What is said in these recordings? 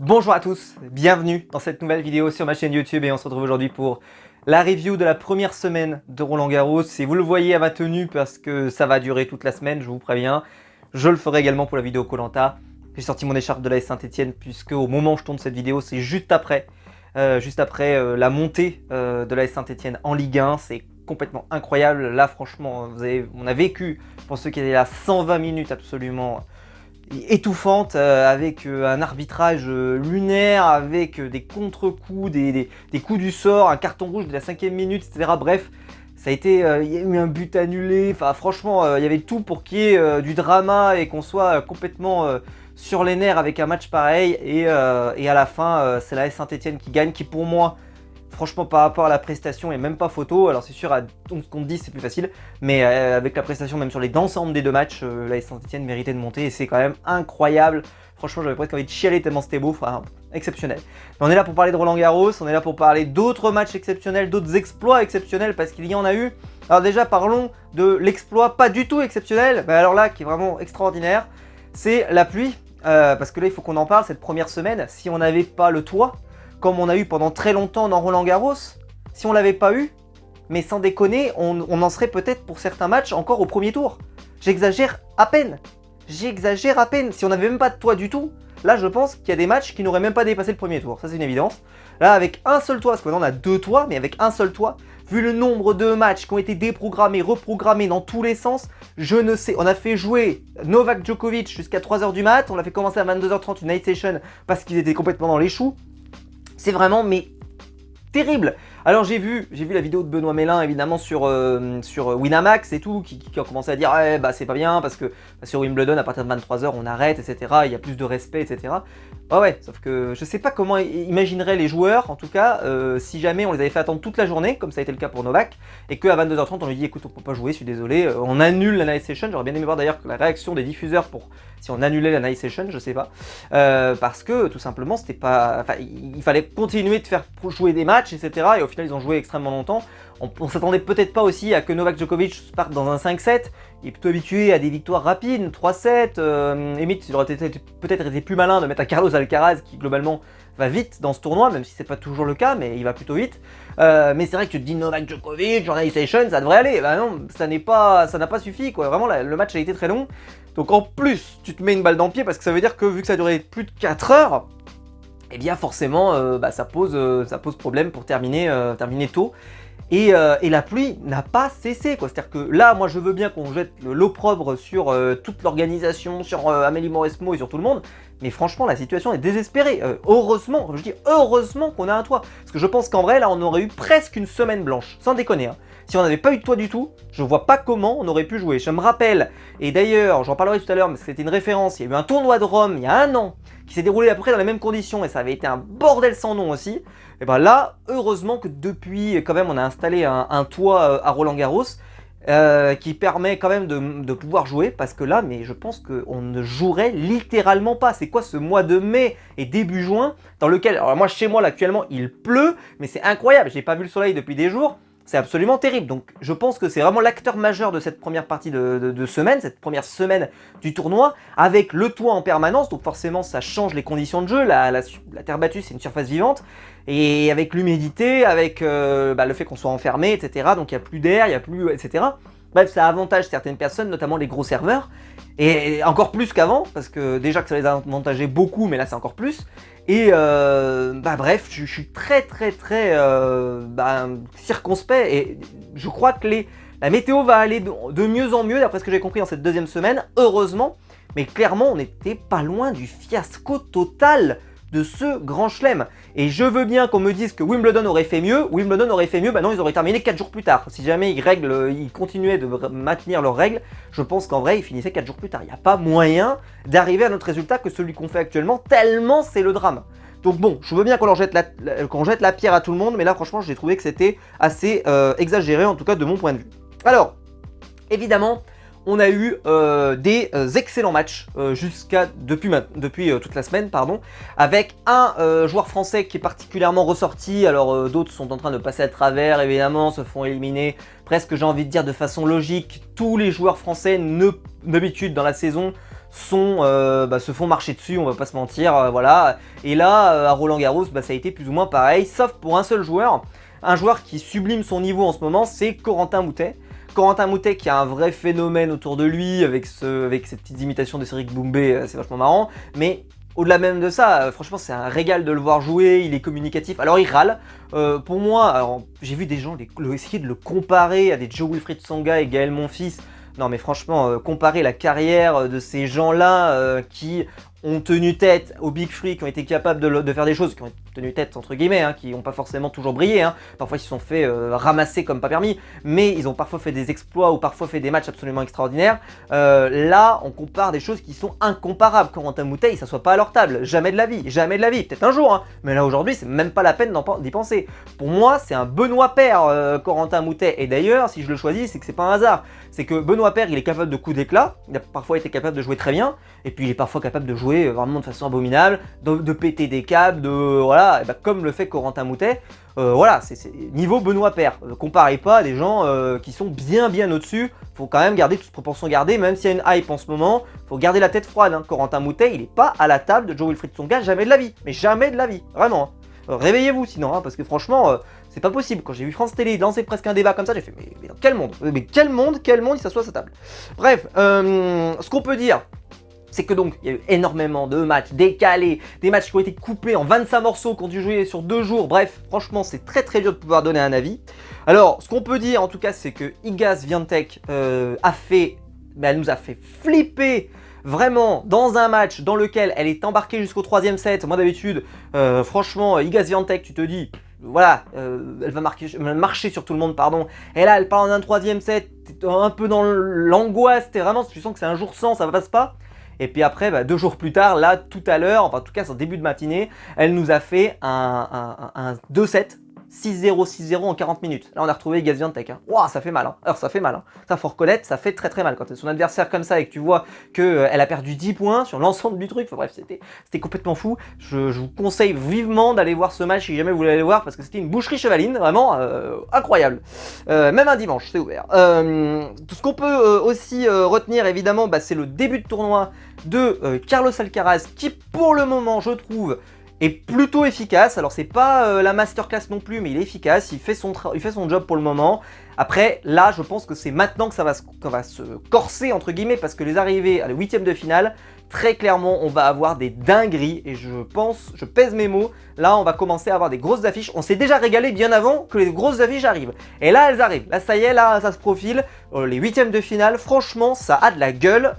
Bonjour à tous, bienvenue dans cette nouvelle vidéo sur ma chaîne YouTube et on se retrouve aujourd'hui pour la review de la première semaine de Roland-Garros. Et vous le voyez à ma tenue parce que ça va durer toute la semaine, je vous préviens. Je le ferai également pour la vidéo Koh-Lanta. J'ai sorti mon écharpe de l'AS Saint-Etienne puisque au moment où je tourne cette vidéo, c'est juste après la montée de l'AS Saint-Etienne en Ligue 1. C'est complètement incroyable. Là franchement, on a vécu, pour ceux qui étaient là, 120 minutes absolument étouffante, avec un arbitrage lunaire, avec des contre-coups, des coups du sort, un carton rouge de la 5e minute, etc. Bref, ça a été, il y a eu un but annulé, enfin franchement, il y avait tout pour qu'il y ait du drama et qu'on soit complètement sur les nerfs avec un match pareil. Et à la fin, c'est la AS Saint-Etienne qui gagne, qui pour moi, franchement, par rapport à la prestation, et même pas photo. Alors c'est sûr, à 11 contre 10, c'est plus facile. Mais avec la prestation, même sur les ensembles des deux matchs, l'AS Saint-Etienne méritait de monter. Et c'est quand même incroyable. Franchement, j'avais presque envie de chialer tellement c'était beau. Enfin, exceptionnel. Mais on est là pour parler de Roland-Garros. On est là pour parler d'autres matchs exceptionnels, d'autres exploits exceptionnels, parce qu'il y en a eu. Alors déjà, parlons de l'exploit pas du tout exceptionnel. Mais alors là, qui est vraiment extraordinaire, c'est la pluie. Parce que là, il faut qu'on en parle. Cette première semaine, si on n'avait pas le toit, comme on a eu pendant très longtemps dans Roland-Garros, si on l'avait pas eu, mais sans déconner, on en serait peut-être pour certains matchs encore au premier tour. J'exagère à peine. J'exagère à peine. Si on n'avait même pas de toit du tout, là je pense qu'il y a des matchs qui n'auraient même pas dépassé le premier tour. Ça c'est une évidence. Là avec un seul toit, parce que maintenant on a deux toits, mais avec un seul toit, vu le nombre de matchs qui ont été déprogrammés, reprogrammés dans tous les sens, je ne sais. On a fait jouer Novak Djokovic jusqu'à 3h du mat, on l'a fait commencer à 22h30 une night session parce qu'ils étaient complètement dans les choux. C'est vraiment, mais terrible. Alors j'ai vu la vidéo de Benoît Mélin évidemment sur Winamax et tout, qui a commencé à dire ouais, bah c'est pas bien parce que sur Wimbledon à partir de 23h on arrête, etc. Il y a plus de respect, etc. Ouais, sauf que je sais pas comment imagineraient les joueurs, en tout cas, si jamais on les avait fait attendre toute la journée, comme ça a été le cas pour Novak, et qu'à 22h30 on lui dit écoute on peut pas jouer, je suis désolé, on annule la night session. J'aurais bien aimé voir d'ailleurs la réaction des diffuseurs pour si on annulait la night session, je sais pas, parce que tout simplement c'était pas, enfin il fallait continuer de faire jouer des matchs, etc. Et au final ils ont joué extrêmement longtemps. On s'attendait peut-être pas aussi à que Novak Djokovic parte dans un 5-7. Il est plutôt habitué à des victoires rapides, 3-7. Limite, il aurait peut-être été plus malin de mettre un Carlos Alcaraz qui globalement va vite dans ce tournoi, même si c'est pas toujours le cas, mais il va plutôt vite. Mais c'est vrai que tu te dis Novak Djokovic, en night session, ça devrait aller. Bah non, ça n'a pas suffi quoi. Vraiment, le match a été très long. Donc en plus, tu te mets une balle dans le pied parce que ça veut dire que vu que ça a duré plus de 4 heures, eh bien forcément, ça pose problème pour terminer tôt. Et la pluie n'a pas cessé, quoi. C'est-à-dire que là, moi, je veux bien qu'on jette l'opprobre sur toute l'organisation, sur Amélie Mauresmo et sur tout le monde. Mais franchement, la situation est désespérée. Heureusement, je dis heureusement qu'on a un toit. Parce que je pense qu'en vrai, là, on aurait eu presque une semaine blanche. Sans déconner, hein. Si on n'avait pas eu de toit du tout, je vois pas comment on aurait pu jouer. Je me rappelle, et d'ailleurs, j'en parlerai tout à l'heure, mais c'était une référence, il y a eu un tournoi de Rome il y a un an, qui s'est déroulé à peu près dans les mêmes conditions, et ça avait été un bordel sans nom aussi. Et ben là, heureusement que depuis, quand même, on a installé un toit à Roland-Garros, qui permet quand même de pouvoir jouer, parce que là, mais je pense qu'on ne jouerait littéralement pas. C'est quoi ce mois de mai et début juin, dans lequel, alors moi chez moi là actuellement il pleut, mais c'est incroyable, j'ai pas vu le soleil depuis des jours. C'est absolument terrible. Donc je pense que c'est vraiment l'acteur majeur de cette première partie de semaine, cette première semaine du tournoi, avec le toit en permanence. Donc forcément ça change les conditions de jeu. La terre battue c'est une surface vivante. Et avec l'humidité, avec le fait qu'on soit enfermé, etc. Donc il n'y a plus d'air, il n'y a plus, etc. Bref, ça avantage certaines personnes, notamment les gros serveurs. Et encore plus qu'avant, parce que déjà que ça les avantageait beaucoup, mais là c'est encore plus. Et bref, je suis très circonspect et je crois que la météo va aller de mieux en mieux d'après ce que j'ai compris dans cette deuxième semaine, heureusement. Mais clairement, on n'était pas loin du fiasco total de ce grand chelem. Et je veux bien qu'on me dise que Wimbledon aurait fait mieux. Wimbledon aurait fait mieux, bah non, ils auraient terminé 4 jours plus tard. Si jamais ils continuaient de maintenir leurs règles, je pense qu'en vrai, ils finissaient 4 jours plus tard. Il n'y a pas moyen d'arriver à notre résultat que celui qu'on fait actuellement, tellement c'est le drame. Donc bon, je veux bien qu'on jette la pierre à tout le monde, mais là franchement, j'ai trouvé que c'était assez exagéré, en tout cas de mon point de vue. Alors, évidemment, on a eu des excellents matchs depuis toute la semaine, pardon, avec un joueur français qui est particulièrement ressorti. Alors d'autres sont en train de passer à travers, évidemment, se font éliminer presque, j'ai envie de dire, de façon logique. Tous les joueurs français d'habitude dans la saison se font marcher dessus, on va pas se mentir, voilà. Et là, à Roland-Garros, ça a été plus ou moins pareil, sauf pour un seul joueur. Un joueur qui sublime son niveau en ce moment, c'est Corentin Moutet. Corentin Moutet qui a un vrai phénomène autour de lui avec ses petites imitations de Cédric Doumbé, c'est vachement marrant. Mais au-delà même de ça, franchement c'est un régal de le voir jouer, il est communicatif. Alors il râle. Pour moi, j'ai vu des gens essayer de le comparer à des Jo-Wilfried Tsonga et Gaël Monfils. Non mais franchement, comparer la carrière de ces gens-là qui ont tenu tête aux Big Free, qui ont été capables de faire des choses, qui ont tenu tête entre guillemets, qui n'ont pas forcément toujours brillé, parfois ils se sont fait ramasser comme pas permis, mais ils ont parfois fait des exploits ou parfois fait des matchs absolument extraordinaires. Là, on compare des choses qui sont incomparables. Corentin Moutet, il s'assoit pas à leur table, jamais de la vie, peut-être un jour, mais là aujourd'hui, c'est même pas la peine d'y penser. Pour moi, c'est un Benoît Paire, Corentin Moutet, et d'ailleurs, si je le choisis, c'est que c'est pas un hasard. C'est que Benoît Paire, il est capable de coups d'éclat, il a parfois été capable de jouer très bien, et puis il est parfois capable de jouer vraiment de façon abominable, de péter des câbles, voilà, et comme le fait Corentin Moutet. Voilà, c'est niveau Benoît Paire. Comparez pas à des gens qui sont bien au-dessus. Faut quand même garder toute proportion gardée, même s'il y a une hype en ce moment, faut garder la tête froide. Corentin Moutet, il est pas à la table de Jo-Wilfried Tsonga, jamais de la vie, mais jamais de la vie, vraiment. Réveillez-vous sinon, parce que franchement, c'est pas possible. Quand j'ai vu France Télé lancer presque un débat comme ça, j'ai fait mais dans quel monde? Mais quel monde il s'assoit à sa table? Bref, ce qu'on peut dire, c'est que donc il y a eu énormément de matchs décalés, des matchs qui ont été coupés en 25 morceaux, qui ont dû jouer sur 2 jours. Bref, franchement, c'est très dur de pouvoir donner un avis. Alors, ce qu'on peut dire en tout cas, c'est que Iga Swiatek elle nous a fait flipper. Vraiment, dans un match dans lequel elle est embarquée jusqu'au 3e set, moi d'habitude, franchement, Iga Swiatek, tu te dis, voilà, elle va marcher sur tout le monde, pardon. Et là, elle part dans un 3e set, t'es un peu dans l'angoisse, tu sens que c'est un jour sans, ça passe pas. Et puis après, 2 jours plus tard, là, tout à l'heure, enfin en tout cas, en début de matinée, elle nous a fait un 2-7. 6-0, 6-0 en 40 minutes. Là, on a retrouvé Iga Swiatek. Wow, ça fait mal. Alors, ça fait mal. Ça, faut reconnaître, ça fait très mal. Quand tu es son adversaire comme ça et que tu vois qu'elle a perdu 10 points sur l'ensemble du truc, enfin, bref, c'était complètement fou. Je vous conseille vivement d'aller voir ce match si jamais vous voulez aller le voir parce que c'était une boucherie chevaline, vraiment incroyable. Même un dimanche, c'est ouvert. Tout ce qu'on peut aussi retenir, évidemment, c'est le début de tournoi de Carlos Alcaraz qui, pour le moment, je trouve, est plutôt efficace. Alors c'est pas la masterclass non plus, mais il est efficace, il fait son job pour le moment. Après, là, je pense que c'est maintenant que ça va se corser, entre guillemets, parce que les arrivées à la 8e de finale, très clairement, on va avoir des dingueries, et je pèse mes mots, là, on va commencer à avoir des grosses affiches. On s'est déjà régalé bien avant que les grosses affiches arrivent. Et là, elles arrivent. Là, ça y est, là, ça se profile. Les 8e de finale, franchement, ça a de la gueule.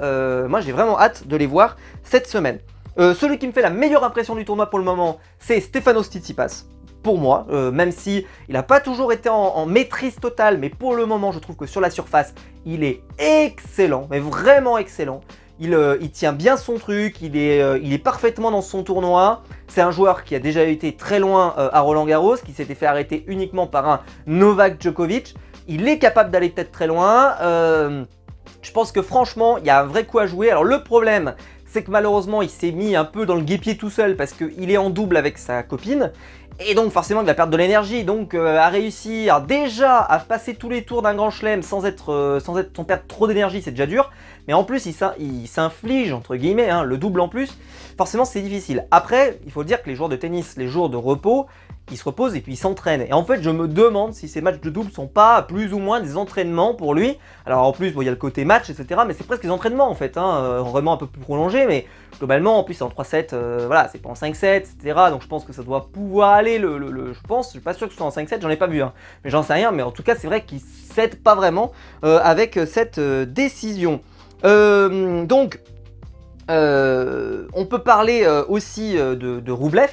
Moi, j'ai vraiment hâte de les voir cette semaine. Celui qui me fait la meilleure impression du tournoi pour le moment, c'est Stefanos Tsitsipas. Pour moi, même si il n'a pas toujours été en maîtrise totale, mais pour le moment, je trouve que sur la surface, il est excellent, mais vraiment excellent. Il tient bien son truc, il est parfaitement dans son tournoi. C'est un joueur qui a déjà été très loin à Roland-Garros, qui s'était fait arrêter uniquement par un Novak Djokovic. Il est capable d'aller peut-être très loin. Je pense que franchement, il y a un vrai coup à jouer. Alors le problème, c'est que malheureusement, il s'est mis un peu dans le guêpier tout seul parce qu'il est en double avec sa copine. Et donc forcément, il va perdre de l'énergie. Donc à réussir déjà à passer tous les tours d'un grand chelem sans perdre trop d'énergie, c'est déjà dur. Mais en plus, il s'inflige, entre guillemets, le double en plus. Forcément, c'est difficile. Après, il faut dire que les joueurs de tennis, les jours de repos, ils se reposent et puis ils s'entraînent. Et en fait, je me demande si ces matchs de double sont pas plus ou moins des entraînements pour lui. Alors en plus, il y a le côté match, etc. Mais c'est presque des entraînements en fait, vraiment un peu plus prolongés. Mais globalement, en plus, c'est en 3-7, voilà, c'est pas en 5-7, etc. Donc je pense que ça doit pouvoir aller, je pense, je suis pas sûr que ce soit en 5-7, j'en ai pas vu, mais j'en sais rien. Mais en tout cas, c'est vrai qu'il s'aide pas vraiment avec cette décision. Donc, on peut parler aussi de Roublev.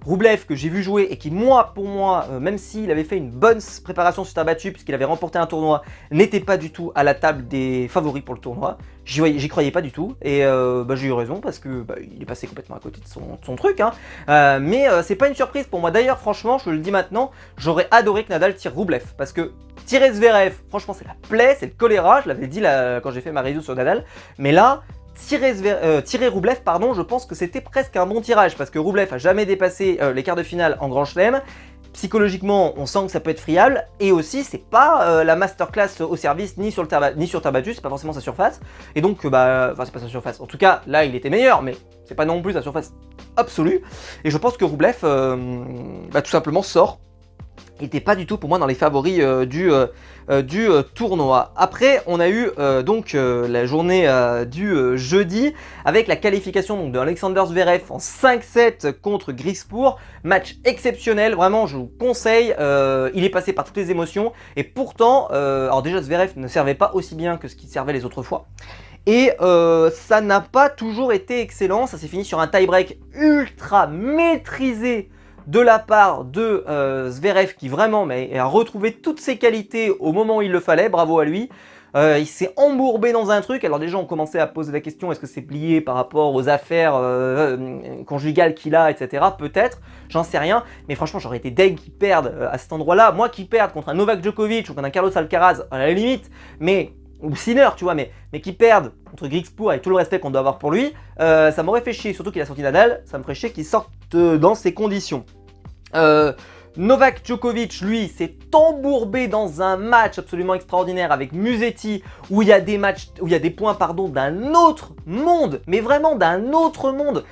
Roublev que j'ai vu jouer et qui pour moi, même s'il avait fait une bonne préparation sur terre battue puisqu'il avait remporté un tournoi, n'était pas du tout à la table des favoris pour le tournoi. J'y croyais pas du tout et j'ai eu raison parce que il est passé complètement à côté de son truc. Mais c'est pas une surprise pour moi. D'ailleurs, franchement, je le dis maintenant, j'aurais adoré que Nadal tire Roublev parce que tirer Zverev, franchement, c'est la plaie, c'est le choléra. Je l'avais dit quand j'ai fait ma review sur Nadal, mais là. Tirer Roublev, pardon, je pense que c'était presque un bon tirage parce que Roublev a jamais dépassé les quarts de finale en Grand Chelem. psychologiquement, on sent que ça peut être friable, et aussi, c'est pas la masterclass au service ni sur terre battue, c'est pas forcément sa surface, et donc, enfin, c'est pas sa surface. En tout cas, là, il était meilleur, mais c'est pas non plus sa surface absolue, et je pense que Roublev, tout simplement sort. Il n'était pas du tout pour moi dans les favoris du tournoi. Après, on a eu la journée du jeudi avec la qualification donc, de Alexander Zverev en 5-7 contre Griekspoor. Match exceptionnel, vraiment je vous conseille. Il est passé par toutes les émotions et pourtant, alors déjà Zverev ne servait pas aussi bien que ce qu'il servait les autres fois. Et ça n'a pas toujours été excellent, ça s'est fini sur un tie-break ultra maîtrisé de la part de Zverev qui vraiment a retrouvé toutes ses qualités au moment où il le fallait, bravo à lui. Il s'est embourbé dans un truc, alors déjà on commençait à poser la question est-ce que c'est plié par rapport aux affaires conjugales qu'il a, etc. Peut-être, j'en sais rien, mais franchement j'aurais été deg qu'ils perdent à cet endroit-là. Moi qui perdent contre un Novak Djokovic ou contre un Carlos Alcaraz, à la limite, mais ou Sinner, tu vois, mais qui perdent contre Griekspoor avec tout le respect qu'on doit avoir pour lui, ça m'aurait fait chier, surtout qu'il a sorti Nadal, ça me ferait chier qu'il sorte dans ces conditions. Novak Djokovic, lui, s'est embourbé dans un match absolument extraordinaire avec Musetti, où il y a des matchs, où il y a des points, pardon, d'un autre monde, mais vraiment d'un autre monde.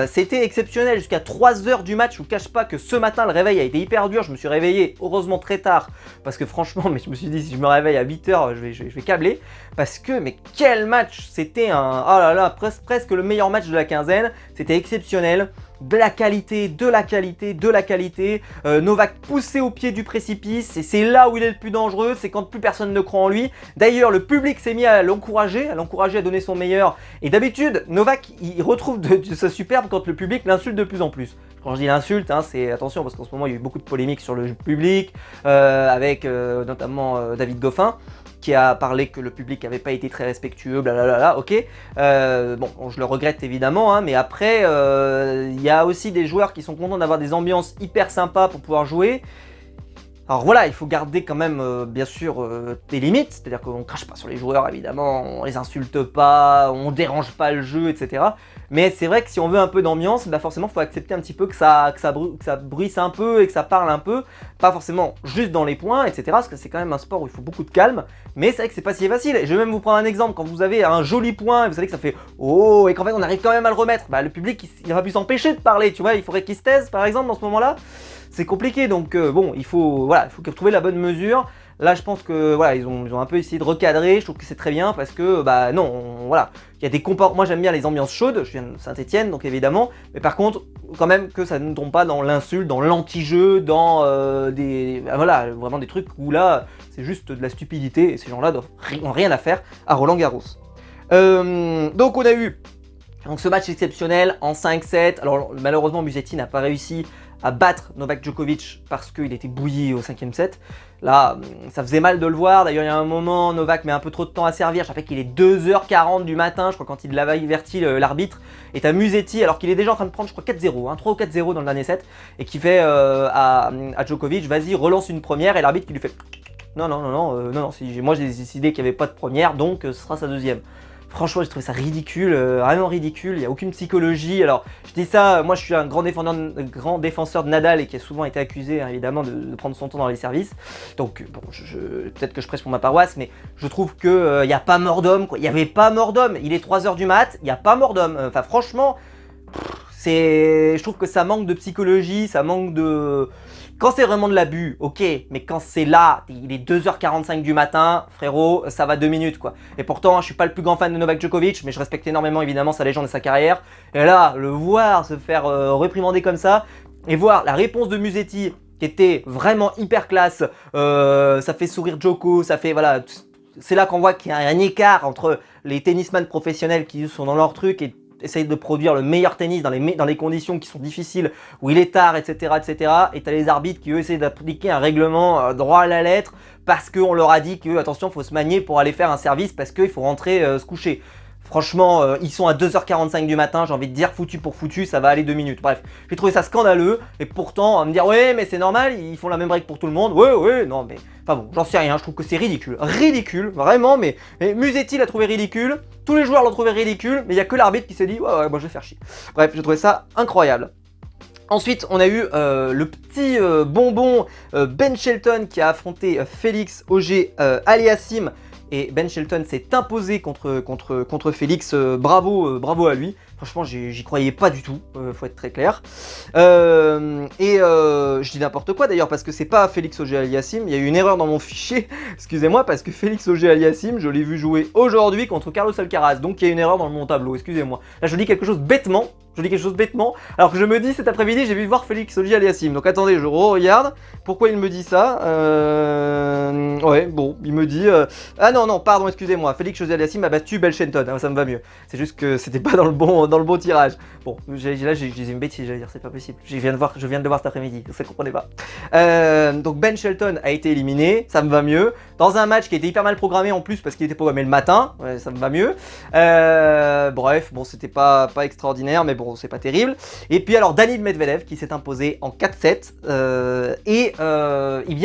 C'était exceptionnel jusqu'à 3h du match. Je vous cache pas que ce matin, le réveil a été hyper dur. Je me suis réveillé, heureusement très tard, parce que franchement, mais je me suis dit, si je me réveille à 8h, je vais câbler. Parce que, mais quel match! C'était oh là là, presque le meilleur match de la quinzaine. C'était exceptionnel. De la qualité, de la qualité, de la qualité. Novak poussé au pied du précipice et c'est là où il est le plus dangereux, c'est quand plus personne ne croit en lui. D'ailleurs, le public s'est mis à l'encourager à donner son meilleur. Et d'habitude, Novak, il retrouve de sa superbe quand le public l'insulte de plus en plus. Quand je dis l'insulte, hein, c'est attention parce qu'en ce moment, il y a eu beaucoup de polémiques sur le public, avec notamment David Goffin, qui a parlé que le public n'avait pas été très respectueux, blablabla, ok. Bon, je le regrette évidemment, hein, mais après, il y a aussi des joueurs qui sont contents d'avoir des ambiances hyper sympas pour pouvoir jouer. Alors voilà, il faut garder quand même, bien sûr, des limites, c'est-à-dire qu'on ne crache pas sur les joueurs, évidemment, on les insulte pas, on dérange pas le jeu, etc. Mais c'est vrai que si on veut un peu d'ambiance, bah forcément, il faut accepter un petit peu que ça bruisse un peu et que ça parle un peu, pas forcément juste dans les points, etc. Parce que c'est quand même un sport où il faut beaucoup de calme, mais c'est vrai que c'est pas si facile. Et je vais même vous prendre un exemple, quand vous avez un joli point, vous savez que ça fait « Oh !» et qu'en fait on arrive quand même à le remettre, bah le public, il va plus s'empêcher de parler, tu vois, il faudrait qu'il se taise, par exemple, dans ce moment-là. C'est compliqué, donc bon, il faut trouver la bonne mesure. Là, je pense que voilà, ils ont un peu essayé de recadrer. Je trouve que c'est très bien parce que bah non, voilà, il y a des comportements. Moi, j'aime bien les ambiances chaudes. Je viens de Saint-Étienne, donc évidemment. Mais par contre, quand même que ça ne tombe pas dans l'insulte, dans l'anti-jeu, dans voilà, vraiment des trucs où là, c'est juste de la stupidité et ces gens-là n'ont rien à faire à Roland-Garros. Donc, on a eu ce match exceptionnel en 5-7. Alors malheureusement, Musetti n'a pas réussi à battre Novak Djokovic parce qu'il était bouilli au 5e set. Là, ça faisait mal de le voir. D'ailleurs, il y a un moment, Novak met un peu trop de temps à servir. Je rappelle qu'il est 2h40 du matin, je crois, quand il l'avait averti l'arbitre. Et t'as Musetti, alors qu'il est déjà en train de prendre, je crois, 4-0, hein, 3 ou 4-0 dans le dernier set. Et qui fait à Djokovic, vas-y, relance une première. Et l'arbitre qui lui fait, non, moi j'ai décidé qu'il n'y avait pas de première, donc ce sera sa deuxième. Franchement, j'ai trouvé ça ridicule, vraiment ridicule, il n'y a aucune psychologie. Alors, je dis ça, moi je suis un grand défenseur de Nadal et qui a souvent été accusé, hein, évidemment, de prendre son temps dans les services. Donc, bon, peut-être que je prêche pour ma paroisse, mais je trouve qu'il n'y a pas mort d'homme, quoi. Il n'y avait pas mort d'homme. Il est 3h du mat, il n'y a pas mort d'homme. Enfin, franchement, je trouve que ça manque de psychologie, ça manque de... Quand c'est vraiment de l'abus, ok, mais quand c'est là, il est 2h45 du matin, frérot, ça va 2 minutes quoi. Et pourtant, je suis pas le plus grand fan de Novak Djokovic, mais je respecte énormément évidemment sa légende et sa carrière. Et là, le voir se faire réprimander comme ça, et voir la réponse de Musetti, qui était vraiment hyper classe, ça fait sourire Djoko, ça fait, voilà, c'est là qu'on voit qu'il y a un écart entre les tennisman professionnels qui sont dans leur truc et essayer de produire le meilleur tennis dans les conditions qui sont difficiles, où il est tard, etc. Et t'as les arbitres qui eux essaient d'appliquer un règlement droit à la lettre parce qu'on leur a dit que, attention, faut se manier pour aller faire un service parce qu'il faut rentrer se coucher. Franchement, ils sont à 2h45 du matin, j'ai envie de dire foutu pour foutu, ça va aller 2 minutes. Bref, j'ai trouvé ça scandaleux, et pourtant, à me dire, ouais, mais c'est normal, ils font la même règle pour tout le monde. Ouais, non, mais... Enfin bon, j'en sais rien, je trouve que c'est ridicule. Ridicule, vraiment, mais Musetti l'a trouvé ridicule, tous les joueurs l'ont trouvé ridicule, mais il n'y a que l'arbitre qui s'est dit, ouais, moi je vais faire chier. Bref, j'ai trouvé ça incroyable. Ensuite, on a eu le petit bonbon Ben Shelton qui a affronté Félix Auger-Aliassime. Et Ben Shelton s'est imposé contre Félix. Bravo à lui. Franchement, j'y croyais pas du tout, faut être très clair. Je dis n'importe quoi d'ailleurs, parce que c'est pas Félix Auger-Aliassime. Il y a eu une erreur dans mon fichier, excusez-moi, parce que Félix Auger-Aliassime, je l'ai vu jouer aujourd'hui contre Carlos Alcaraz. Donc il y a une erreur dans mon tableau, excusez-moi. Là, je dis quelque chose bêtement. Alors que je me dis cet après-midi, j'ai vu voir Félix Auger-Aliassime. Donc attendez, je regarde. Pourquoi il me dit ça? Ouais, bon, il me dit... Ah non, pardon, excusez-moi. Félix Auger-Aliassime a battu Ben Shelton. Ah, ça me va mieux. C'est juste que c'était pas dans le bon tirage. Bon, là, j'ai une bêtise, j'allais dire, c'est pas possible. Je viens de le voir cet après-midi, ça comprenez pas. Donc Ben Shelton a été éliminé, ça me va mieux. Dans un match qui était hyper mal programmé en plus, parce qu'il était programmé le matin, ouais, ça me va mieux. Bref, bon, c'était pas extraordinaire, mais bon, c'est pas terrible. Et puis alors, Daniil Medvedev qui s'est imposé en 4-7.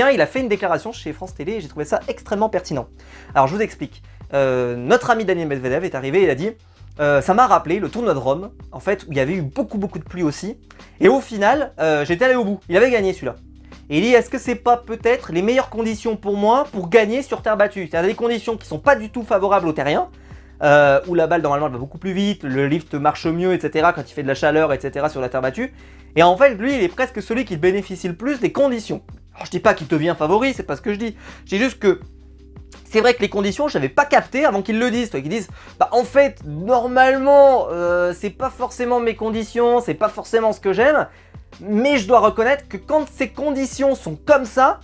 Il a fait une déclaration chez France Télé et j'ai trouvé ça extrêmement pertinent. Alors, je vous explique. Notre ami Daniil Medvedev est arrivé et il a dit... ça m'a rappelé le tournoi de Rome, en fait, où il y avait eu beaucoup de pluie aussi. Et au final, j'étais allé au bout. Il avait gagné celui-là. Et il dit, est-ce que c'est pas peut-être les meilleures conditions pour moi pour gagner sur terre battue? C'est-à-dire des conditions qui sont pas du tout favorables aux terriens, où la balle normalement elle va beaucoup plus vite, le lift marche mieux, etc. quand il fait de la chaleur, etc. sur la terre battue. Et en fait, lui, il est presque celui qui bénéficie le plus des conditions. Alors je dis pas qu'il devient favori, c'est pas ce que je dis. Je dis juste que c'est vrai que les conditions, je n'avais pas capté avant qu'ils le disent. Qu'ils disent, bah en fait, normalement, c'est pas forcément mes conditions, c'est pas forcément ce que j'aime, mais je dois reconnaître que quand ces conditions sont comme ça,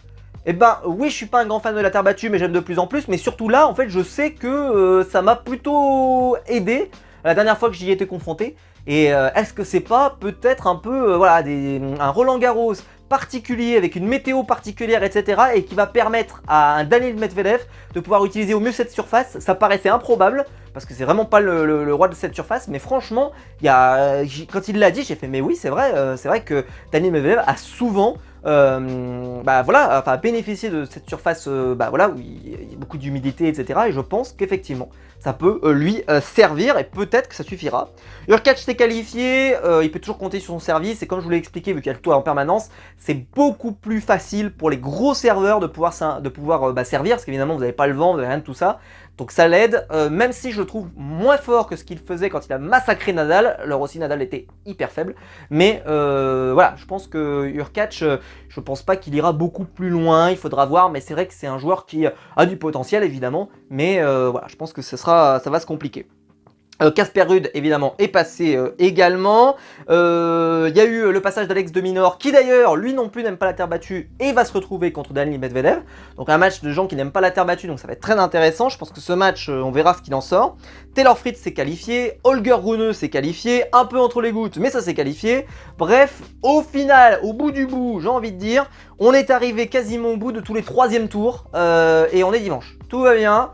eh ben oui, je suis pas un grand fan de la terre battue, mais j'aime de plus en plus. Mais surtout là, en fait, je sais que ça m'a plutôt aidé la dernière fois que j'y étais confronté. Et est-ce que c'est pas peut-être un peu, un Roland-Garros particulier, avec une météo particulière, etc. et qui va permettre à un Daniil Medvedev de pouvoir utiliser au mieux cette surface? Ça paraissait improbable, parce que c'est vraiment pas le roi de cette surface, mais franchement, quand il l'a dit, j'ai fait, mais oui, c'est vrai que Daniil Medvedev a souvent bénéficié de cette surface où il y a beaucoup d'humidité, etc. Et je pense qu'effectivement, ça peut lui servir, et peut-être que ça suffira. Hurkacz s'est qualifié, il peut toujours compter sur son service, et comme je vous l'ai expliqué, vu qu'il y a le toit en permanence, c'est beaucoup plus facile pour les gros serveurs de pouvoir servir, parce qu'évidemment vous n'avez pas le vent, vous n'avez rien de tout ça. Donc ça l'aide, même si je le trouve moins fort que ce qu'il faisait quand il a massacré Nadal. Alors aussi Nadal était hyper faible, mais je pense que Hurkacz, je pense pas qu'il ira beaucoup plus loin, il faudra voir, mais c'est vrai que c'est un joueur qui a du potentiel évidemment, mais je pense que ça va se compliquer. Casper Ruud évidemment est passé également. Il y a eu le passage d'Alex de Minaur qui d'ailleurs lui non plus n'aime pas la terre battue et va se retrouver contre Daniil Medvedev. Donc un match de gens qui n'aiment pas la terre battue, donc ça va être très intéressant. Je pense que ce match on verra ce qu'il en sort. Taylor Fritz s'est qualifié, Holger Rune s'est qualifié, un peu entre les gouttes mais ça s'est qualifié. Bref, au final, au bout du bout, j'ai envie de dire, on est arrivé quasiment au bout de tous les 3e tours et on est dimanche. Tout va bien.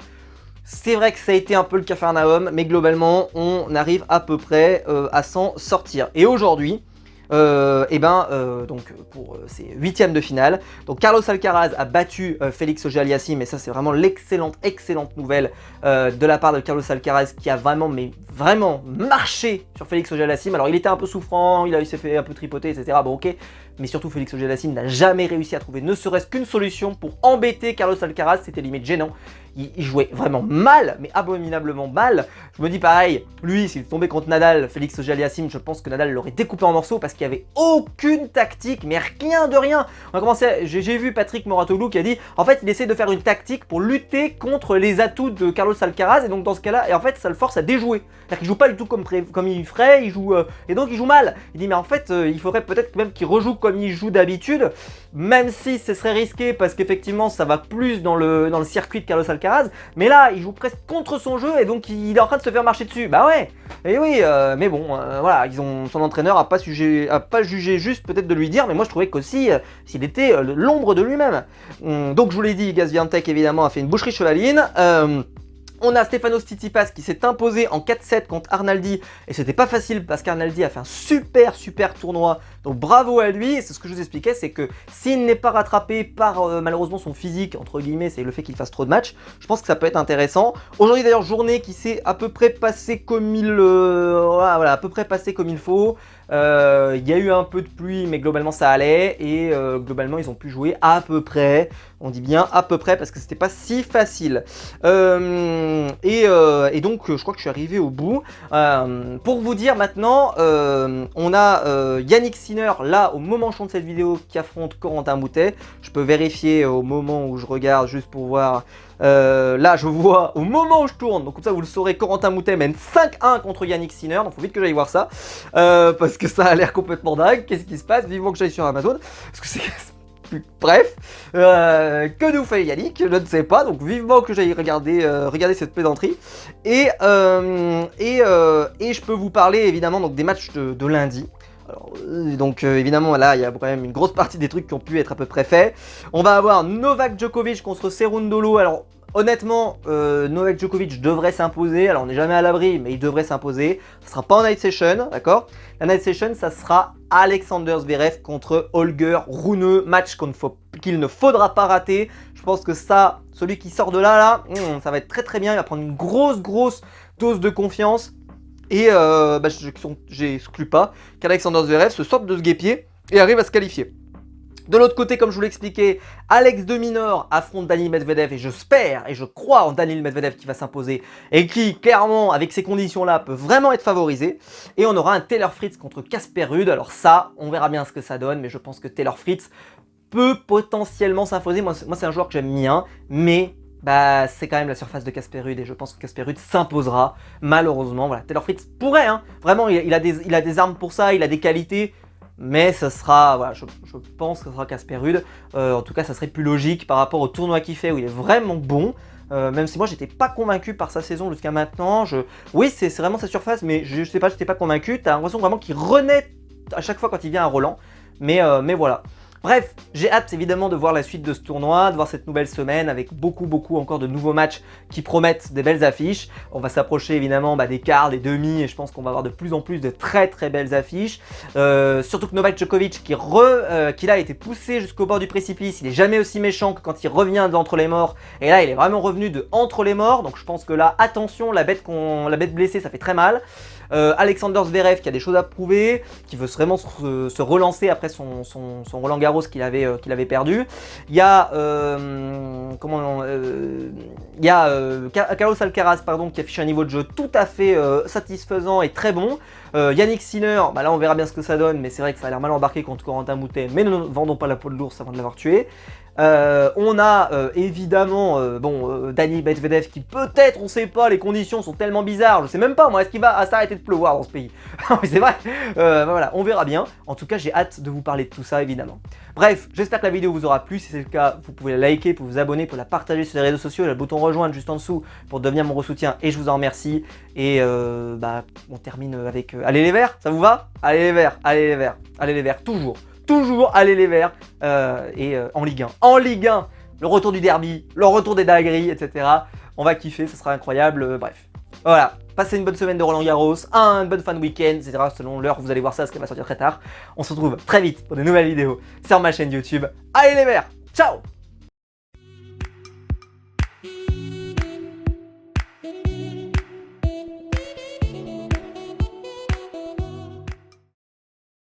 C'est vrai que ça a été un peu le capharnaüm, mais globalement, on arrive à peu près à s'en sortir. Et aujourd'hui, donc pour ces 8e de finale, donc Carlos Alcaraz a battu Félix Auger-Aliassime, et ça c'est vraiment excellente nouvelle de la part de Carlos Alcaraz qui a vraiment marché sur Félix Auger-Aliassime. Alors il était un peu souffrant, il s'est fait un peu tripoter, etc. Bon ok, mais surtout Félix Auger-Aliassime n'a jamais réussi à trouver ne serait-ce qu'une solution pour embêter Carlos Alcaraz, c'était limite gênant. Il jouait vraiment mal, mais abominablement mal. Je me dis pareil, lui, s'il tombait contre Nadal, Félix Auger-Aliassime, je pense que Nadal l'aurait découpé en morceaux parce qu'il n'y avait aucune tactique, mais rien de rien. On a commencé, j'ai vu Patrick Mouratoglou qui a dit, en fait, il essaie de faire une tactique pour lutter contre les atouts de Carlos Alcaraz, et donc dans ce cas-là, et en fait, ça le force à déjouer. C'est-à-dire qu'il joue pas du tout comme il ferait, et donc il joue mal. Il dit, mais en fait, il faudrait peut-être même qu'il rejoue comme il joue d'habitude, même si ce serait risqué parce qu'effectivement, ça va plus dans le circuit de Carlos Alcaraz. Mais là, il joue presque contre son jeu et donc il est en train de se faire marcher dessus. Bah ouais, et oui, mais bon, son entraîneur a pas jugé juste peut-être de lui dire, mais moi je trouvais qu'aussi, s'il était l'ombre de lui-même. Donc je vous l'ai dit, Iga Swiatek évidemment a fait une boucherie chevaline. On a Stefanos Tsitsipas qui s'est imposé en 4-7 contre Arnaldi, et c'était pas facile parce qu'Arnaldi a fait un super tournoi, donc bravo à lui. Et c'est ce que je vous expliquais, c'est que s'il n'est pas rattrapé par malheureusement son physique, entre guillemets, c'est le fait qu'il fasse trop de matchs, je pense que ça peut être intéressant. Aujourd'hui d'ailleurs, journée qui s'est à peu près passée comme il faut. Il y a eu un peu de pluie, mais globalement ça allait. Et globalement, ils ont pu jouer à peu près. On dit bien à peu près parce que c'était pas si facile. Et donc, je crois que je suis arrivé au bout. Pour vous dire maintenant, on a Yannick Sinner là au moment où je tourne cette vidéo qui affronte Corentin Moutet. Je peux vérifier au moment où je regarde juste pour voir. Là, je vois au moment où je tourne, donc comme ça vous le saurez, Corentin Moutet mène 5-1 contre Yannick Sinner. Donc faut vite que j'aille voir ça parce que ça a l'air complètement dingue. Qu'est-ce qui se passe? Vivement que j'aille sur Amazon parce que c'est. Bref, que nous fait Yannick? Je ne sais pas, donc vivement que j'aille regarder cette plaisanterie. Et je peux vous parler évidemment donc, des matchs de lundi. Alors, donc évidemment là il y a quand même une grosse partie des trucs qui ont pu être à peu près faits. On va avoir Novak Djokovic contre Cerundolo. Alors honnêtement, Novak Djokovic devrait s'imposer. Alors on n'est jamais à l'abri, mais il devrait s'imposer. Ça sera pas en night session, d'accord? La night session, ça sera Alexander Zverev contre Holger Rune. Match qu'il ne faudra pas rater. Je pense que ça, celui qui sort de là, ça va être très très bien. Il va prendre une grosse dose de confiance. Et j'exclus pas qu'Alexander Zverev se sorte de ce guêpier et arrive à se qualifier. De l'autre côté, comme je vous l'expliquais, Alex de Minaur affronte Daniil Medvedev et j'espère et je crois en Daniil Medvedev qui va s'imposer et qui, clairement, avec ces conditions-là, peut vraiment être favorisé. Et on aura un Taylor Fritz contre Casper Ruud. Alors ça, on verra bien ce que ça donne, mais je pense que Taylor Fritz peut potentiellement s'imposer. Moi c'est un joueur que j'aime bien, mais c'est quand même la surface de Casper Ruud et je pense que Casper Ruud s'imposera, malheureusement. Voilà, Taylor Fritz pourrait, hein, vraiment, il a des armes pour ça, il a des qualités. Mais ça sera, voilà, je pense que ce sera Casper Ruud. En tout cas, ça serait plus logique par rapport au tournoi qu'il fait où il est vraiment bon. Même si moi, j'étais pas convaincu par sa saison jusqu'à maintenant. Oui, c'est vraiment sa surface, mais je sais pas, j'étais pas convaincu. T'as l'impression vraiment qu'il renaît à chaque fois quand il vient à Roland. Mais voilà. Bref, j'ai hâte évidemment de voir la suite de ce tournoi, de voir cette nouvelle semaine avec beaucoup encore de nouveaux matchs qui promettent des belles affiches. On va s'approcher évidemment des quarts, des demi et je pense qu'on va avoir de plus en plus de très belles affiches. Surtout que Novak Djokovic qui là a été poussé jusqu'au bord du précipice, il est jamais aussi méchant que quand il revient d'entre les morts. Et là il est vraiment revenu de entre les morts, donc je pense que là attention, la bête blessée ça fait très mal. Alexander Zverev qui a des choses à prouver, qui veut vraiment se relancer après son Roland Garros qu'il avait perdu. Il y a Carlos Alcaraz qui affiche un niveau de jeu tout à fait satisfaisant et très bon. Yannick Sinner, là on verra bien ce que ça donne, mais c'est vrai que ça a l'air mal embarqué contre Corentin Moutet, mais ne vendons pas la peau de l'ours avant de l'avoir tué. On a évidemment Daniil Medvedev qui peut-être, on sait pas, les conditions sont tellement bizarres, je sais même pas moi, est-ce qu'il va s'arrêter de pleuvoir dans ce pays? Mais c'est vrai, voilà, on verra bien. En tout cas, j'ai hâte de vous parler de tout ça évidemment. Bref, j'espère que la vidéo vous aura plu. Si c'est le cas, vous pouvez la liker, vous vous abonner, pour la partager sur les réseaux sociaux. Il y a le bouton rejoindre juste en dessous pour devenir mon soutien et je vous en remercie. Et on termine avec allez les Verts, ça vous va? Allez les Verts, allez les Verts, allez les Verts, toujours allez les Verts. En Ligue 1, le retour du derby, le retour des dingueries, etc. On va kiffer, ce sera incroyable. Bref, voilà. Passez une bonne semaine de Roland Garros, une bonne fin de week-end, etc. Selon l'heure, vous allez voir ça, parce qu'elle va sortir très tard. On se retrouve très vite pour de nouvelles vidéos sur ma chaîne YouTube. Allez les Verts, ciao!